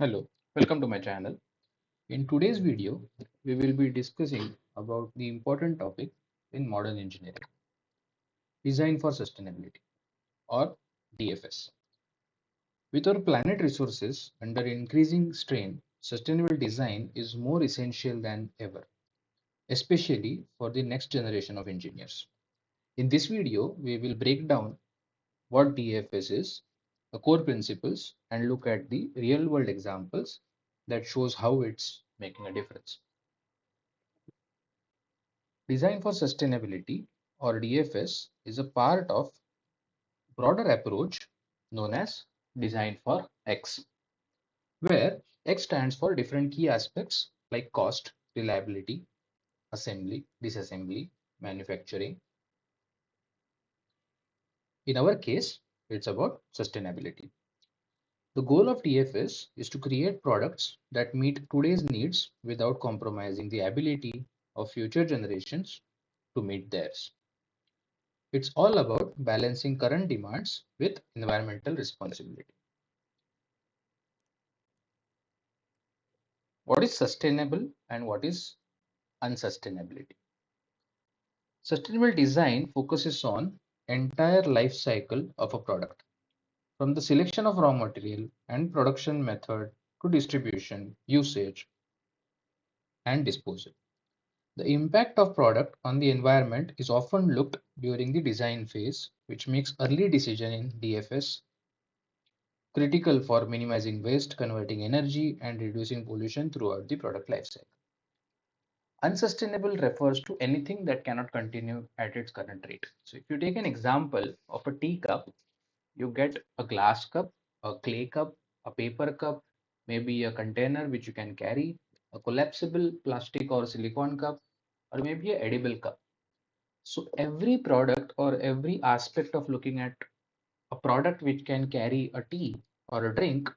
Hello, welcome to my channel. In today's video, we will be discussing about the important topic in modern engineering, design for sustainability or DFS. With our planet resources under increasing strain, sustainable design is more essential than ever, especially for the next generation of engineers. In this video, we will break down what DFS is, the core principles, and look at the real world examples that shows how it's making a difference. Design for Sustainability or DFS is a part of broader approach known as Design for X, where X stands for different key aspects like cost, reliability, assembly, disassembly, manufacturing. In our case, it's about sustainability. The goal of DFS is to create products that meet today's needs without compromising the ability of future generations to meet theirs. It's all about balancing current demands with environmental responsibility. What is sustainable and what is unsustainability? Sustainable design focuses on entire life cycle of a product, from the selection of raw material and production method to distribution, usage, and disposal. The impact of product on the environment is often looked during the design phase, which makes early decision in DFS critical for minimizing waste, converting energy, and reducing pollution throughout the product lifecycle. Unsustainable refers to anything that cannot continue at its current rate. So, if you take an example of a tea cup, you get a glass cup, a clay cup, a paper cup, maybe a container which you can carry, a collapsible plastic or silicone cup, or maybe a edible cup. So, every product or every aspect of looking at a product which can carry a tea or a drink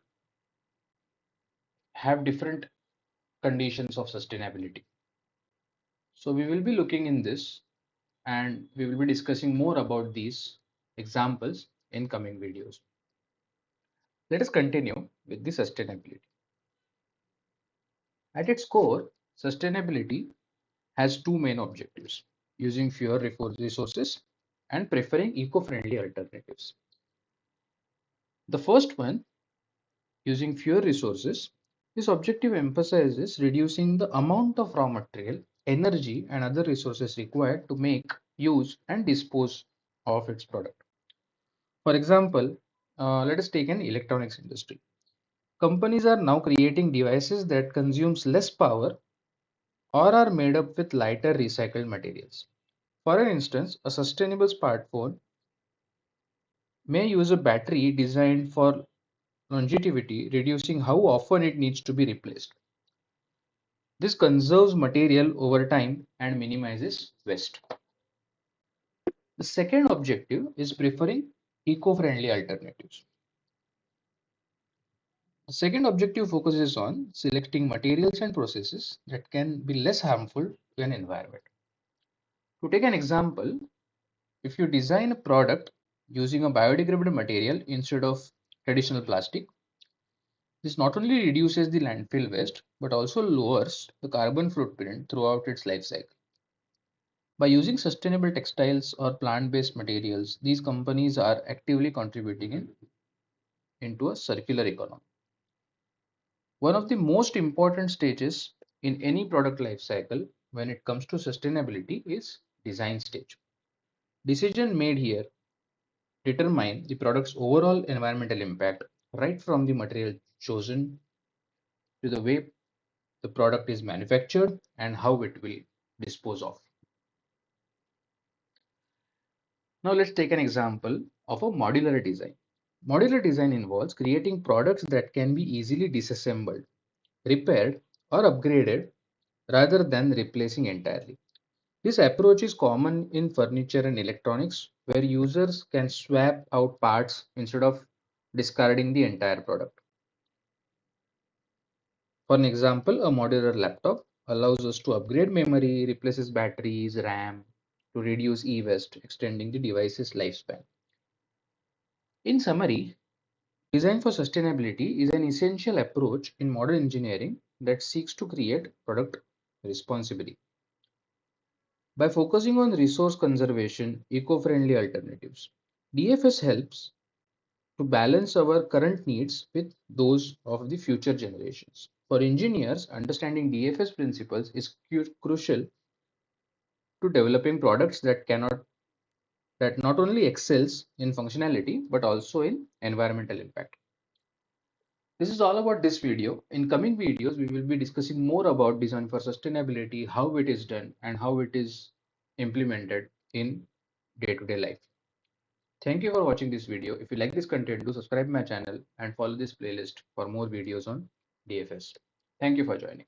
have different conditions of sustainability. So we will be looking in this and we will be discussing more about these examples in coming videos. Let us continue with the sustainability. At its core, sustainability has two main objectives: using fewer resources and preferring eco-friendly alternatives. The first one, using fewer resources, this objective emphasizes reducing the amount of raw material, energy, and other resources required to make, use, and dispose of its product. For example, let us take an electronics industry. Companies are now creating devices that consumes less power or are made up with lighter recycled materials. For an instance, a sustainable smartphone may use a battery designed for longevity, reducing how often it needs to be replaced. This conserves material over time and minimizes waste. The second objective is preferring eco-friendly alternatives. The second objective focuses on selecting materials and processes that can be less harmful to an environment. To take an example, if you design a product using a biodegradable material instead of traditional plastic, this not only reduces the landfill waste but also lowers the carbon footprint throughout its life cycle. By using sustainable textiles or plant-based materials, these companies are actively contributing into a circular economy. One of the most important stages in any product life cycle when it comes to sustainability is design stage. Decision made here determine the product's overall environmental impact, right from the material chosen to the way the product is manufactured and how it will dispose of. Now let's take an example of a modular design. Modular design involves creating products that can be easily disassembled, repaired, or upgraded rather than replacing entirely. This approach is common in furniture and electronics, where users can swap out parts instead of discarding the entire product. For an example, a modular laptop allows us to upgrade memory, replaces batteries, RAM to reduce e-waste, extending the device's lifespan. In summary, Design for sustainability is an essential approach in modern engineering that seeks to create product responsibly. By focusing on resource conservation, eco-friendly alternatives, DFS helps to balance our current needs with those of the future generations. For engineers, understanding DFS principles is crucial to developing products that not only excels in functionality but also in environmental impact. This is all about this video. In coming videos, we will be discussing more about design for sustainability, how it is done, and how it is implemented in day-to-day life. Thank you for watching this video. If you like this content, do subscribe my channel and follow this playlist for more videos on DFS. Thank you for joining.